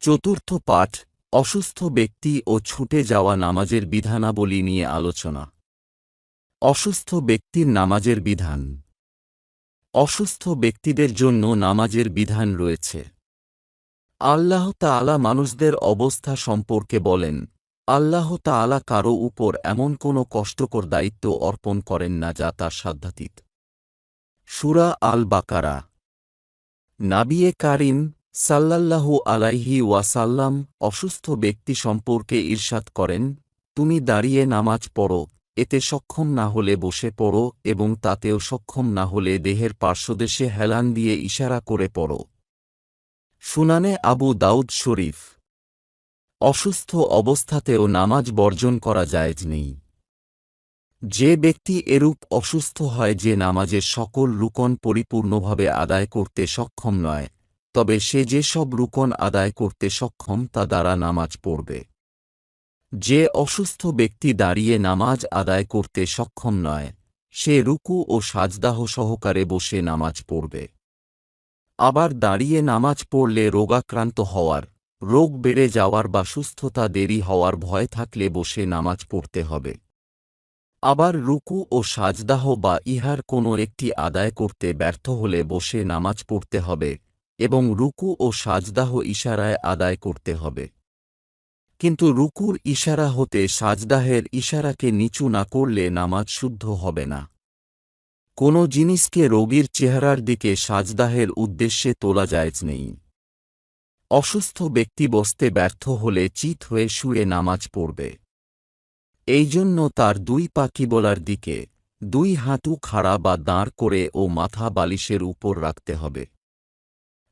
চতুর্থ পাঠ অসুস্থ ব্যক্তি ও ছুটে যাওয়া নামাজের বিধানাবলী নিয়ে আলোচনা। অসুস্থ ব্যক্তির নামাজের বিধান। অসুস্থ ব্যক্তিদের জন্য নামাজের বিধান রয়েছে। আল্লাহ তাআলা মানুষদের অবস্থা সম্পর্কে বলেন, আল্লাহ তাআলা কারো উপর এমন কোনো কষ্টকর দায়িত্ব অর্পণ করেন না যা তার সাধ্যাতীত। সূরা আল বাকারা। নাবিয়ে কারীম সাল্লাল্লাহু আলাইহি ওয়াসাল্লাম অসুস্থ ব্যক্তি সম্পর্কে ইরশাদ করেন, তুমি দাঁড়িয়ে নামাজ পড়ো, এতে সক্ষম না হলে বসে পড়ো এবং তাতেও সক্ষম না হলে দেহের পার্শ্বদেশে হেলান দিয়ে ইশারা করে পড়ো। সুনানে আবু দাউদ শরীফ। অসুস্থ অবস্থাতেও নামাজ বর্জন করা জায়েজ নেই। যে ব্যক্তি এরূপ অসুস্থ হয় যে নামাজের সকল রুকন পরিপূর্ণভাবে আদায় করতে সক্ষম নয়, তবে সে যে সব রুকন আদায় করতে সক্ষম তা দ্বারা নামাজ পড়বে। যে অসুস্থ ব্যক্তি দাঁড়িয়ে নামাজ আদায় করতে সক্ষম নয়, সে রুকু ও সাজদাহ সহকারে বসে নামাজ পড়বে। আবার দাঁড়িয়ে নামাজ পড়লে রোগাক্রান্ত হওয়ার, রোগ বেড়ে যাওয়ার বা সুস্থতা দেরি হওয়ার ভয় থাকলে বসে নামাজ পড়তে হবে। আবার রুকু ও সাজদাহ বা ইহার কোনো একটি আদায় করতে ব্যর্থ হলে বসে নামাজ পড়তে হবে এবং রুকু ও সাজদাহ ইশারায় আদায় করতে হবে। কিন্তু রুকুর ইশারা হতে সাজদাহের ইশারাকে নিচু না করলে নামাজ শুদ্ধ হবে না। কোনো জিনিসকে রোগীর চেহারার দিকে সাজদাহের উদ্দেশ্যে তোলা জায়েজ নেই। অসুস্থ ব্যক্তি বসতে ব্যর্থ হলে চিত হয়ে শুয়ে নামাজ পড়বে। এই জন্য তার দুই পা কিবলার দিকে, দুই হাঁটু খাড়া বা দাঁড় করে ও মাথা বালিশের উপর রাখতে হবে,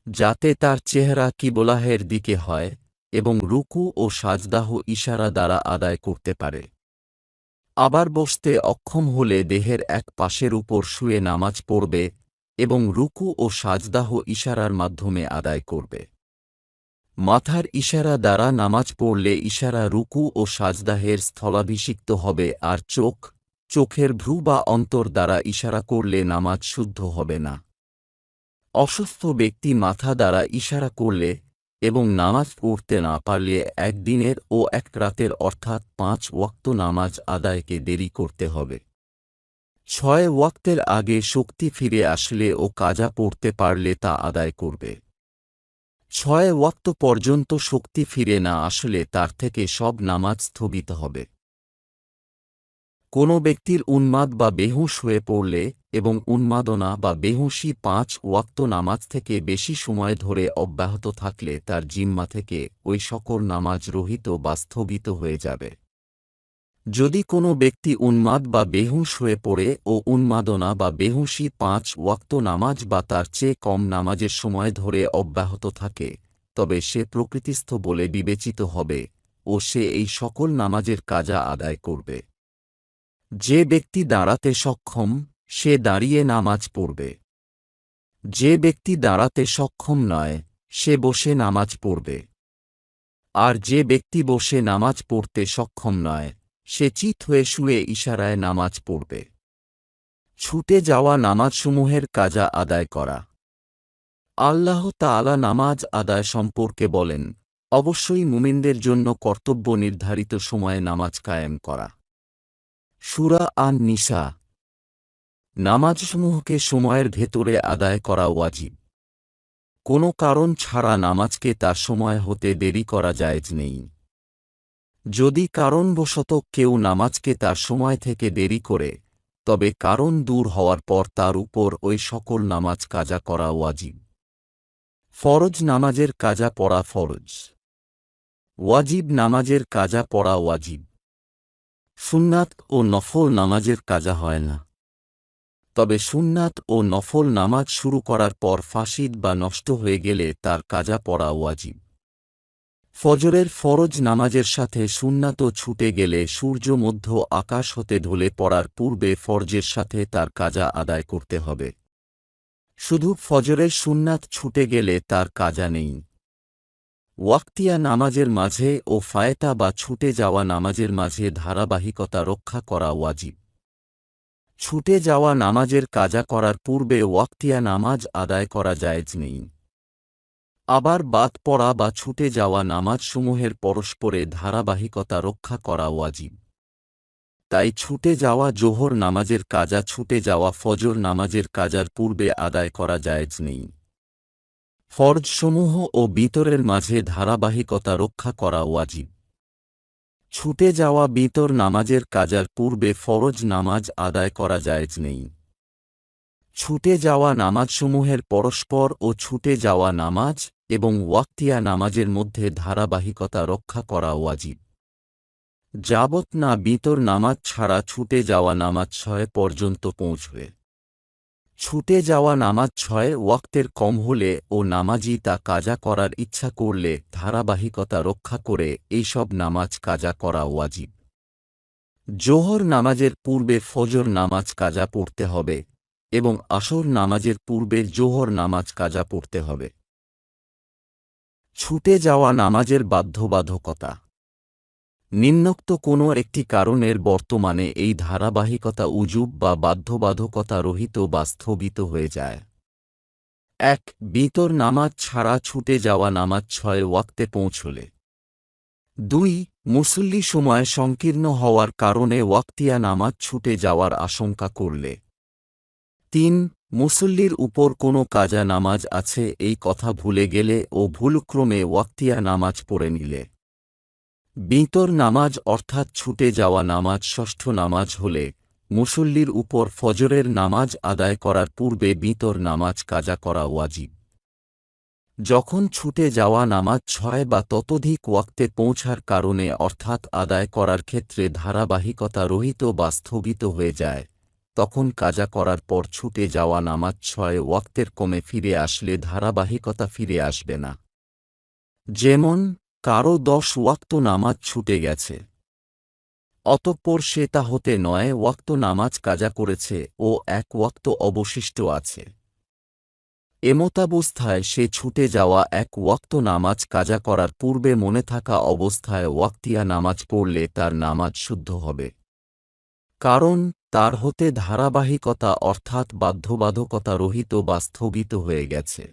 যাতে তার চেহারা কিবলাহের দিকে হয় এবং রুকু ও সাজদাহ ইশারা দ্বারা আদায় করতে পারে। আবার বসতে অক্ষম হলে দেহের এক পাশের উপর শুয়ে নামাজ পড়বে এবং রুকু ও সাজদাহ ইশারার মাধ্যমে আদায় করবে। মাথার ইশারা দ্বারা নামাজ পড়লে ইশারা রুকু ও সাজদাহের স্থলাভিষিক্ত হবে আর চোখের ভ্রু বা অন্তর দ্বারা ইশারা করলে নামাজ শুদ্ধ হবে না। অসুস্থ ব্যক্তি মাথা দ্বারা ইশারা করলে এবং নামাজ পড়তে না পারলে একদিনের ও এক রাতের অর্থাৎ 5 ওয়াক্ত নামাজ আদায়কে দেরি করতে হবে। 6 ওয়াক্তের আগে শক্তি ফিরে আসলে ও কাজা পড়তে পারলে তা আদায় করবে। 6 ওয়াক্ত পর্যন্ত শক্তি ফিরে না আসলে তার থেকে সব নামাজ স্থগিত হবে। কোনো ব্যক্তির উন্মাদ বা বেহুশ হয়ে পড়লে এবং উন্মাদনা বা বেহুশি 5 ওয়াক্ত নামাজ থেকে বেশি সময় ধরে অব্যাহত থাকলে তার জিম্মা থেকে ওই সকল নামাজ রহিত বা স্থগিত হয়ে যাবে। যদি কোনো ব্যক্তি উন্মাদ বা বেহুশ হয়ে পড়ে ও উন্মাদনা বা বেহুশি 5 ওয়াক্ত নামাজ বা তার চেয়ে কম নামাজের সময় ধরে অব্যাহত থাকে, তবে সে প্রকৃতিস্থ বলে বিবেচিত হবে ও সে এই সকল নামাজের কাজা আদায় করবে। যে ব্যক্তি দাঁড়াতে সক্ষম, সে দাঁড়িয়ে নামাজ পড়বে। যে ব্যক্তি দাঁড়াতে সক্ষম নয়, সে বসে নামাজ পড়বে। আর যে ব্যক্তি বসে নামাজ পড়তে সক্ষম নয়, সে চিত হয়ে শুয়ে ইশারায় নামাজ পড়বে। ছুটে যাওয়া নামাজসমূহের কাজা আদায় করা। আল্লাহ তাআলা নামাজ আদায় সম্পর্কে বলেন, অবশ্যই মুমিনদের জন্য কর্তব্য নির্ধারিত সময়ে নামাজ কায়েম করা। সূরা আন-নিসা। নামাজসমূহকে সময়ের ভেতরে আদায় করা ওয়াজিব। কোনো কারণ ছাড়া নামাজকে তার সময় হতে দেরি করা জায়েজ নেই। যদি কারণবশত কেউ নামাজকে তার সময় থেকে দেরি করে, তবে কারণ দূর হওয়ার পর তার উপর ওই সকল নামাজ কাজা করা ওয়াজিব। ফরজ নামাজের কাজা পড়া ফরজ। ওয়াজিব নামাজের কাজা পড়া ওয়াজিব। সুন্নাত ও নফল নামাজের কাজা হয় না। তবে সুন্নাত ও নফল নামাজ শুরু করার পর ফাসিদ বা নষ্ট হয়ে গেলে তার কাজা পড়া ওয়াজিব। ফজরের ফরজ নামাজের সাথে সুন্নাতও ছুটে গেলে সূর্য মধ্য আকাশ হতে ঢলে পড়ার পূর্বে ফরজের সাথে তার কাজা আদায় করতে হবে। শুধু ফজরের সুন্নাত ছুটে গেলে তার কাজা নেই। ওয়াক্তিয়া নামাজের মাঝে ও ফায়েতা বা ছুটে যাওয়া নামাজের মাঝে ধারাবাহিকতা রক্ষা করা ওয়াজিব। ছুটে যাওয়া নামাজের কাজা করার পূর্বে ওয়াক্তিয়া নামাজ আদায় করা জায়েজ নেই। আবার বাদ পড়া বা ছুটে যাওয়া নামাজসমূহের পরস্পরে ধারাবাহিকতা রক্ষা করা ওয়াজিব। তাই ছুটে যাওয়া জোহর নামাজের কাজা ছুটে যাওয়া ফজর নামাজের কাজার পূর্বে আদায় করা জায়েজ নেই। ফরজসমূহ ও বিতরের মাঝে ধারাবাহিকতা রক্ষা করা ওয়াজিব। ছুটে যাওয়া বিতর নামাজের কাজার পূর্বে ফরজ নামাজ আদায় করা জায়েজ নেই। ছুটে যাওয়া নামাজসমূহের পরস্পর ও ছুটে যাওয়া নামাজ এবং ওয়াক্তিয়া নামাজের মধ্যে ধারাবাহিকতা রক্ষা করা ওয়াজিব। যাবত না বিতর নামাজ ছাড়া ছুটে যাওয়া নামাজ ৬ পর্যন্ত পৌঁছবে। ছুটে যাওয়া নামাজ ৬ ওয়াক্তের কম হলে ও নামাজি তা কাজা করার ইচ্ছা করলে ধারাবাহিকতা রক্ষা করে এইসব নামাজ কাজা করা ওয়াজিব। জোহর নামাজের পূর্বে ফজর নামাজ কাজা পড়তে হবে এবং আসর নামাজের পূর্বে জোহর নামাজ কাজা পড়তে হবে। ছুটে যাওয়া নামাজের বাধ্যবাধকতা। নিম্নোক্ত কোনো একটি কারণের বর্তমানে এই ধারাবাহিকতা উজুব বা বাধ্যবাধকতা রহিত বা স্থগিত হয়ে যায়। ১. বিতর নামাজ ছাড়া ছুটে যাওয়া নামাজ ৬ ওয়াক্তে পৌঁছলে। ২. মুসল্লি সময় সংকীর্ণ হওয়ার কারণে ওয়াক্তিয়া নামাজ ছুটে যাওয়ার আশঙ্কা করলে। ৩. মুসল্লির উপর কোনো কাজা নামাজ আছে এই কথা ভুলে গেলে ও ভুলক্রমে ওয়াক্তিয়া নামাজ পড়ে নিলে। বিতর নামাজ অর্থাৎ ছুটে যাওয়া নামাজ ষষ্ঠ নামাজ হলে মুসল্লির উপর ফজরের নামাজ আদায় করার পূর্বে বিতর নামাজ কাজা করা ওয়াজিব। যখন ছুটে যাওয়া নামাজ ৬ বা ততোধিক ওয়াক্তে পৌঁছার কারণে অর্থাৎ আদায় করার ক্ষেত্রে ধারাবাহিকতা রহিত বা স্থগিত হয়ে যায়, তখন কাজা করার পর ছুটে যাওয়া নামাজ ৬ ওয়াক্তের কমে ফিরে আসলে ধারাবাহিকতা ফিরে আসবে না। যেমন কারো ১০ ওয়াক্ত নামাজ ছুটে গেছে, অতঃপর সে তা হতে ৯ ওয়াক্ত নামাজ কাজা করেছে ও ১ ওয়াক্ত অবশিষ্ট আছে। এমতাবস্থায় সে ছুটে যাওয়া ১ ওয়াক্ত নামাজ কাজা করার পূর্বে মনে থাকা অবস্থায় ওয়াক্তিয়া নামাজ পড়লে তার নামাজ শুদ্ধ হবে, কারণ তার হতে ধারাবাহিকতা অর্থাৎ বাধ্যবাধকতা রহিত বা স্থগিত হয়ে গেছে।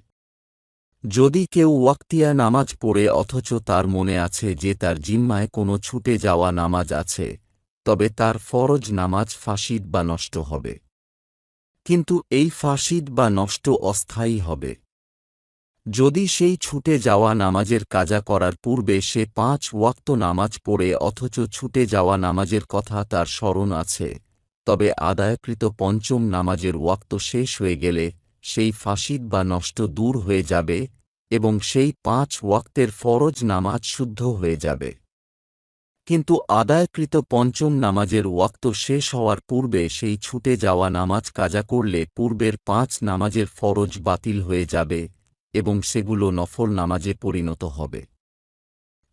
যদি কেউ ওয়াক্তিয়া নামাজ পড়ে অথচ তার মনে আছে যে তার জিম্মায় কোনো ছুটে যাওয়া নামাজ আছে, তবে তার ফরজ নামাজ ফাসিদ বা নষ্ট হবে। কিন্তু এই ফাসিদ বা নষ্ট অস্থায়ী হবে। যদি সেই ছুটে যাওয়া নামাজের কাজা করার পূর্বে সে ৫ ওয়াক্ত নামাজ পড়ে অথচ ছুটে যাওয়া নামাজের কথা তার স্মরণ আছে, তবে আদায়কৃত পঞ্চম নামাজের ওয়াক্ত শেষ হয়ে গেলে সেই ফাসিদ বা নষ্ট দূর হয়ে যাবে এবং সেই ৫ ওয়াক্তের ফরজ নামাজ শুদ্ধ হয়ে যাবে। কিন্তু আদায়কৃত পঞ্চম নামাজের ওয়াক্ত শেষ হওয়ার পূর্বে সেই ছুটে যাওয়া নামাজ কাজা করলে পূর্বের ৫ নামাজের ফরজ বাতিল হয়ে যাবে এবং সেগুলো নফল নামাজে পরিণত হবে।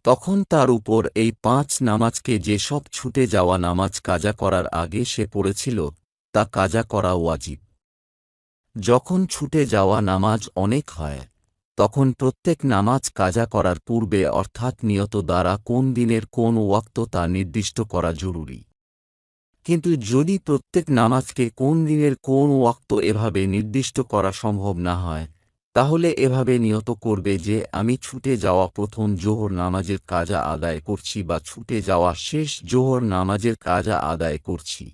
তখন তার উপর এই ৫ নামাজকে যেসব ছুটে যাওয়া নামাজ কাজা করার আগে সে পড়েছিল তা কাজা করা ওয়াজিব। যখন ছুটে যাওয়া নামাজ অনেক হয়, তখন প্রত্যেক নামাজ কাজা করার পূর্বে অর্থাৎ নিয়ত দ্বারা কোন দিনের কোন ওয়াক্ত তা নির্দিষ্ট করা জরুরি। কিন্তু যদি প্রত্যেক নামাজকে কোন দিনের কোন ওয়াক্ত এভাবে নির্দিষ্ট করা সম্ভব না হয়, তাহলে এভাবে নিয়ত করবে যে আমি ছুটে যাওয়া প্রথম জোহর নামাজের কাজা আদায় করছি বা ছুটে যাওয়া শেষ জোহর নামাজের কাজা আদায় করছি।